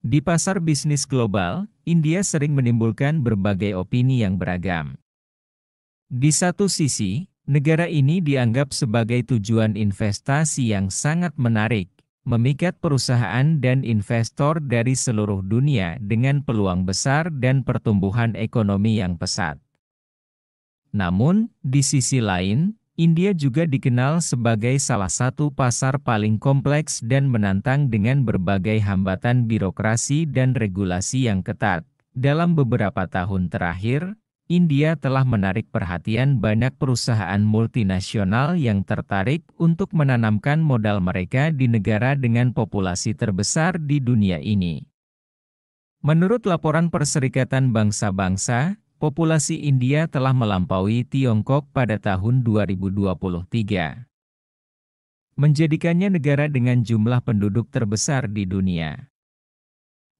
Di pasar bisnis global, India sering menimbulkan berbagai opini yang beragam. Di satu sisi, negara ini dianggap sebagai tujuan investasi yang sangat menarik, memikat perusahaan dan investor dari seluruh dunia dengan peluang besar dan pertumbuhan ekonomi yang pesat. Namun, di sisi lain, India juga dikenal sebagai salah satu pasar paling kompleks dan menantang dengan berbagai hambatan birokrasi dan regulasi yang ketat. Dalam beberapa tahun terakhir, India telah menarik perhatian banyak perusahaan multinasional yang tertarik untuk menanamkan modal mereka di negara dengan populasi terbesar di dunia ini. Menurut laporan Perserikatan Bangsa-Bangsa, populasi India telah melampaui Tiongkok pada tahun 2023, menjadikannya negara dengan jumlah penduduk terbesar di dunia.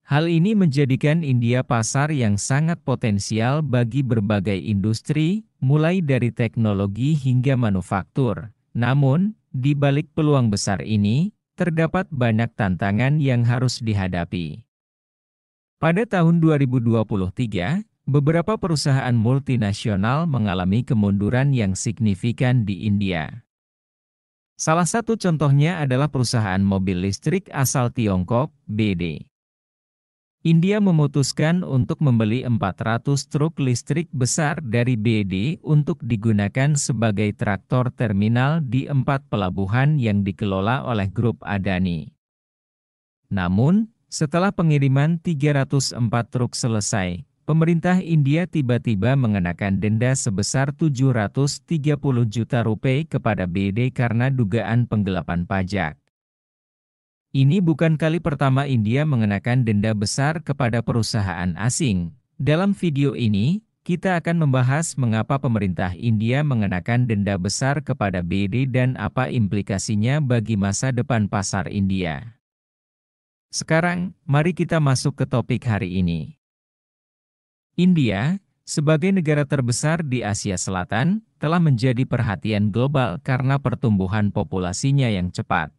Hal ini menjadikan India pasar yang sangat potensial bagi berbagai industri, mulai dari teknologi hingga manufaktur. Namun, di balik peluang besar ini, terdapat banyak tantangan yang harus dihadapi. Pada tahun 2023, beberapa perusahaan multinasional mengalami kemunduran yang signifikan di India. Salah satu contohnya adalah perusahaan mobil listrik asal Tiongkok, BD. India memutuskan untuk membeli 400 truk listrik besar dari BD untuk digunakan sebagai traktor terminal di 4 pelabuhan yang dikelola oleh grup Adani. Namun, setelah pengiriman 304 truk selesai, pemerintah India tiba-tiba mengenakan denda sebesar 730 juta rupiah kepada BD karena dugaan penggelapan pajak. Ini bukan kali pertama India mengenakan denda besar kepada perusahaan asing. Dalam video ini, kita akan membahas mengapa pemerintah India mengenakan denda besar kepada BD dan apa implikasinya bagi masa depan pasar India. Sekarang, mari kita masuk ke topik hari ini. India, sebagai negara terbesar di Asia Selatan, telah menjadi perhatian global karena pertumbuhan populasinya yang cepat.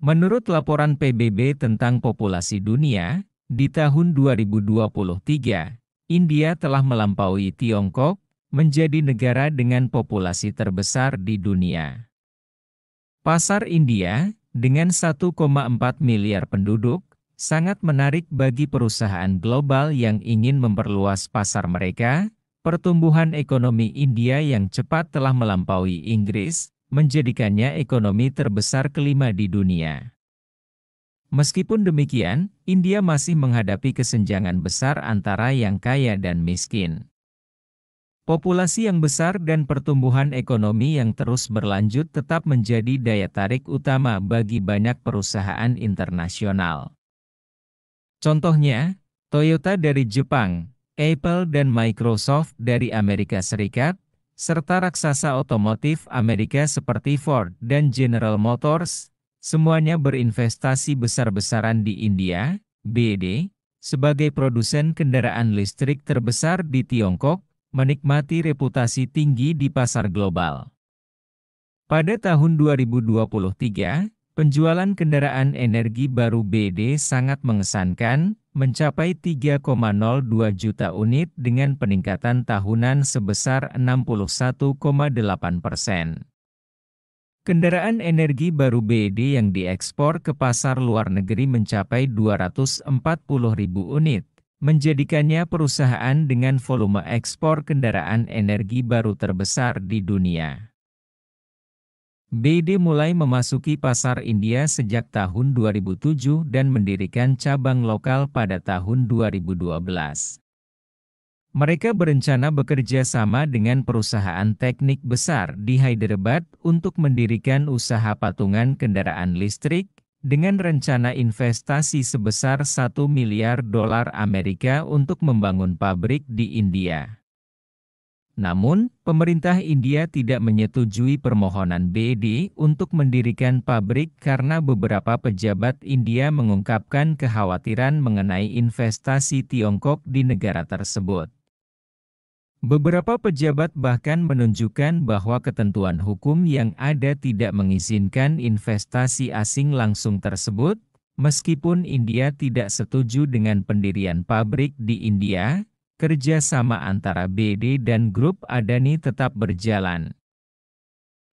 Menurut laporan PBB tentang populasi dunia, di tahun 2023, India telah melampaui Tiongkok, menjadi negara dengan populasi terbesar di dunia. Pasar India, dengan 1,4 miliar penduduk, sangat menarik bagi perusahaan global yang ingin memperluas pasar mereka. Pertumbuhan ekonomi India yang cepat telah melampaui Inggris, menjadikannya ekonomi terbesar kelima di dunia. Meskipun demikian, India masih menghadapi kesenjangan besar antara yang kaya dan miskin. Populasi yang besar dan pertumbuhan ekonomi yang terus berlanjut tetap menjadi daya tarik utama bagi banyak perusahaan internasional. Contohnya, Toyota dari Jepang, Apple dan Microsoft dari Amerika Serikat, serta raksasa otomotif Amerika seperti Ford dan General Motors, semuanya berinvestasi besar-besaran di India. BD, sebagai produsen kendaraan listrik terbesar di Tiongkok, menikmati reputasi tinggi di pasar global. Pada tahun 2023, penjualan kendaraan energi baru BD sangat mengesankan, mencapai 3,02 juta unit dengan peningkatan tahunan sebesar 61,8%. Kendaraan energi baru BD yang diekspor ke pasar luar negeri mencapai 240.000 unit, menjadikannya perusahaan dengan volume ekspor kendaraan energi baru terbesar di dunia. BD mulai memasuki pasar India sejak tahun 2007 dan mendirikan cabang lokal pada tahun 2012. Mereka berencana bekerja sama dengan perusahaan teknik besar di Hyderabad untuk mendirikan usaha patungan kendaraan listrik, dengan rencana investasi sebesar $1 miliar Amerika untuk membangun pabrik di India. Namun, pemerintah India tidak menyetujui permohonan BD untuk mendirikan pabrik karena beberapa pejabat India mengungkapkan kekhawatiran mengenai investasi Tiongkok di negara tersebut. Beberapa pejabat bahkan menunjukkan bahwa ketentuan hukum yang ada tidak mengizinkan investasi asing langsung tersebut, Meskipun India tidak setuju dengan pendirian pabrik di India, kerjasama antara BD dan Grup Adani tetap berjalan.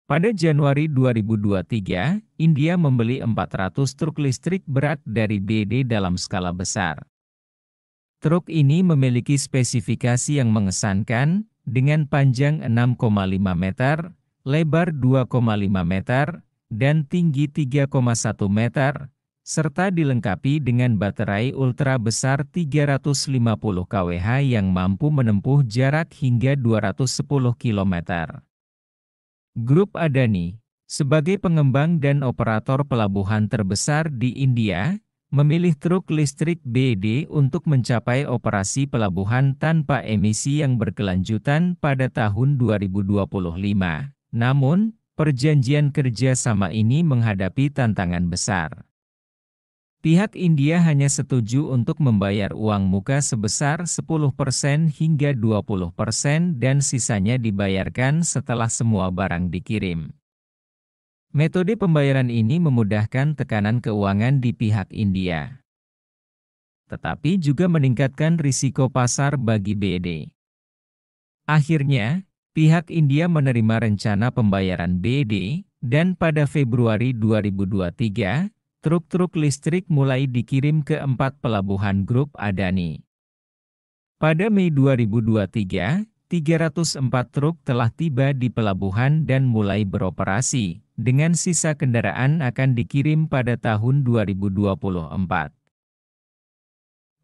Pada Januari 2023, India membeli 400 truk listrik berat dari BD dalam skala besar. Truk ini memiliki spesifikasi yang mengesankan, dengan panjang 6,5 meter, lebar 2,5 meter, dan tinggi 3,1 meter, serta dilengkapi dengan baterai ultra besar 350 kWh yang mampu menempuh jarak hingga 210 km. Grup Adani, sebagai pengembang dan operator pelabuhan terbesar di India, memilih truk listrik BD untuk mencapai operasi pelabuhan tanpa emisi yang berkelanjutan pada tahun 2025. Namun, perjanjian kerja sama ini menghadapi tantangan besar. Pihak India hanya setuju untuk membayar uang muka sebesar 10% hingga 20% dan sisanya dibayarkan setelah semua barang dikirim. Metode pembayaran ini memudahkan tekanan keuangan di pihak India, tetapi juga meningkatkan risiko pasar bagi BD. Akhirnya, pihak India menerima rencana pembayaran BD, dan pada Februari 2023, truk-truk listrik mulai dikirim ke 4 pelabuhan Grup Adani. Pada Mei 2023, 304 truk telah tiba di pelabuhan dan mulai beroperasi, dengan sisa kendaraan akan dikirim pada tahun 2024.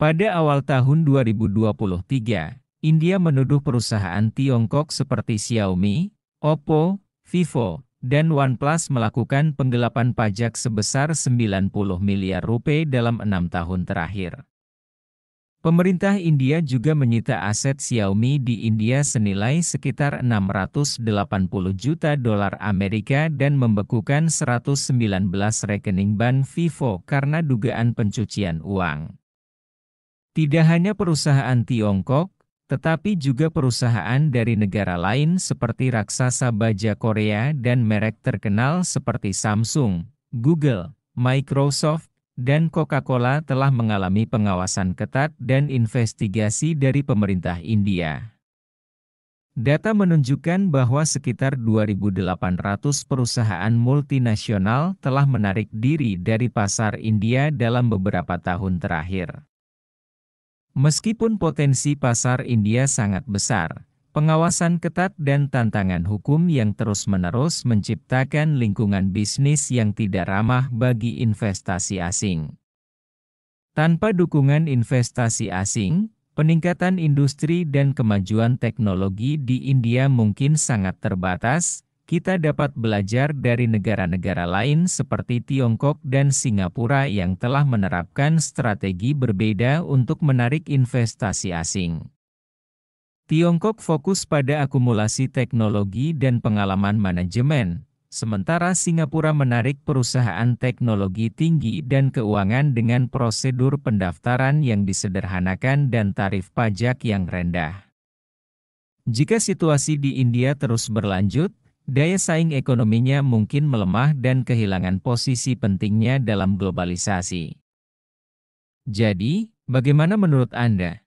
Pada awal tahun 2023, India menuduh perusahaan Tiongkok seperti Xiaomi, Oppo, Vivo, dan OnePlus melakukan penggelapan pajak sebesar 90 miliar rupiah dalam 6 tahun terakhir. Pemerintah India juga menyita aset Xiaomi di India senilai sekitar 680 juta dolar Amerika dan membekukan 119 rekening bank Vivo karena dugaan pencucian uang. Tidak hanya perusahaan Tiongkok, tetapi juga perusahaan dari negara lain seperti raksasa baja Korea dan merek terkenal seperti Samsung, Google, Microsoft, dan Coca-Cola telah mengalami pengawasan ketat dan investigasi dari pemerintah India. Data menunjukkan bahwa sekitar 2.800 perusahaan multinasional telah menarik diri dari pasar India dalam beberapa tahun terakhir. Meskipun potensi pasar India sangat besar, pengawasan ketat dan tantangan hukum yang terus-menerus menciptakan lingkungan bisnis yang tidak ramah bagi investasi asing. Tanpa dukungan investasi asing, peningkatan industri dan kemajuan teknologi di India mungkin sangat terbatas. Kita dapat belajar dari negara-negara lain seperti Tiongkok dan Singapura yang telah menerapkan strategi berbeda untuk menarik investasi asing. Tiongkok fokus pada akumulasi teknologi dan pengalaman manajemen, sementara Singapura menarik perusahaan teknologi tinggi dan keuangan dengan prosedur pendaftaran yang disederhanakan dan tarif pajak yang rendah. Jika situasi di India terus berlanjut, daya saing ekonominya mungkin melemah dan kehilangan posisi pentingnya dalam globalisasi. Jadi, bagaimana menurut Anda?